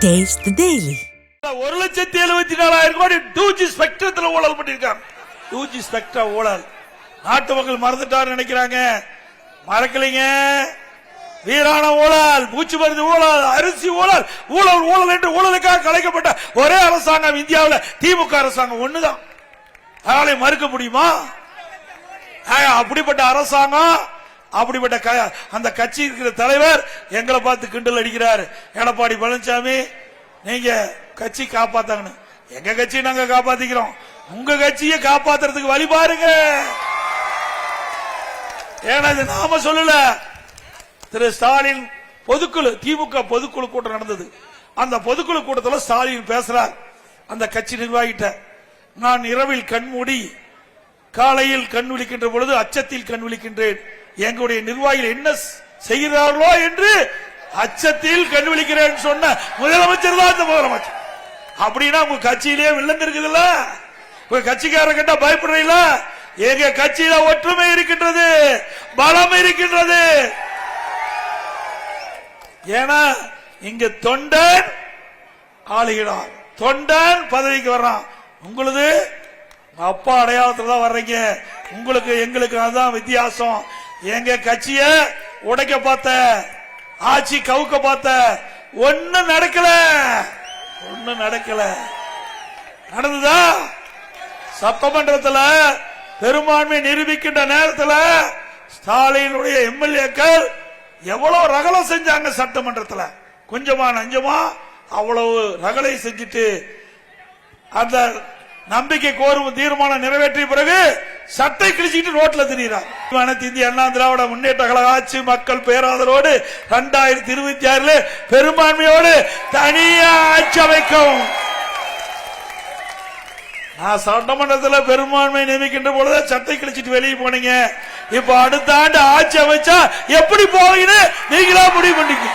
Taste the Daily. 1,74,000 கோடி 2G ஸ்பெக்ட்ரத்துல ஊழல் பண்ணிருக்காங்க. 2G ஸ்பெக்ட்ரா ஊழல் நாட்டு மக்கள் மறந்துட்டாரு நினைக்கிறாங்க. மறக்கலைங்க. வீரான ஊழல், பூச்சி மருந்து ஊழல், அரிசி ஊழல், ஊழல் ஊழல் என்று ஊழலுக்காக கலைக்கப்பட்ட ஒரே அரசாங்கம் இந்தியாவில் திமுக அரசாங்கம் ஒண்ணுதான். அதனால மறுக்க முடியுமா? அப்படிப்பட்ட அரசாங்கம், அப்படிப்பட்ட அந்த கட்சி இருக்கிற தலைவர் எங்களை பார்த்து கிண்டல் அடிக்கிறார். எடப்பாடி பழனிசாமி, நீங்க கட்சி காப்பாத்தாங்கன்னு. எங்க கட்சியை நாங்க காப்பாத்திக்கிறோம், உங்க கட்சியை காப்பாத்துறதுக்கு வழி பாருங்க. ஏன்னா இது நாம சொல்லல, திரு ஸ்டாலின் பொதுக்குழு, திமுக பொதுக்குழு கூட்டம் நடந்தது. அந்த பொதுக்குழு கூட்டத்தில் ஸ்டாலின் பேசுறார். அந்த கட்சி நிர்வாகிட்ட, நான் இரவில் கண்மூடி காலையில் கண் விழிக்கின்ற பொழுது அச்சத்தில் கண் விழிக்கின்றேன். எங்களுடைய நிர்வாகிகள் என்ன செய்கிறார்களோ என்று அச்சத்தில் கண் விழிக்கிறேன் சொன்ன முதலமைச்சர் தான் இந்த முதலமைச்சர். அப்படின்னா உங்க கட்சியிலேயே வில்லங்க இருக்குதுல்ல, உங்க கட்சிக்காரங்க கிட்ட பயப்படுறீங்களா? எங்க கட்சியில ஒற்றுமை இருக்கின்றது, பலம் இருக்கின்றது. ஏன்னா இங்க தொண்டன் ஆளுகிறார், தொண்டன் பதவிக்கு வர்றான். உங்களது அப்பா அடையாளத்துல தான் வர்றீங்க. உங்களுக்கு எங்களுக்கு அதுதான் வித்தியாசம். எங்க கட்சிய உடைக்க பார்த்த, ஆட்சி கவுக்க பார்த்த, ஒன்னும் நடக்கல, ஒன்னும் நடக்கல. நடந்ததா? சட்டமன்றத்தில் பெரும்பான்மை நிரூபிக்கின்ற நேரத்தில் ஸ்டாலினுடைய எம்எல்ஏக்கள் எவ்வளவு ரகலை செஞ்சாங்க சட்டமன்றத்தில். கொஞ்சமா நஞ்சமா அவ்வளவு ரகலை செஞ்சுட்டு அந்த நம்பிக்கை கோரும் தீர்மானம் நிறைவேற்றிய பிறகு சட்டை கிழிச்சிட்டு ரோட்ல திரிகிறார். அனைத்து இந்திய அண்ணா திராவிட முன்னேற்ற கழக ஆட்சி மக்கள் பேராதரோடு 2026 பெரும்பான்மையோடு தனியா ஆட்சி அமைக்கும். நான் சட்டமன்றத்தில் பெரும்பான்மை நியமிக்கின்ற பொழுது சட்டை கிழிச்சிட்டு வெளியே போனீங்க. இப்ப அடுத்த ஆண்டு ஆட்சி அமைச்சா எப்படி போவீங்கன்னு நீங்களா முடிவு பண்ணிக்க.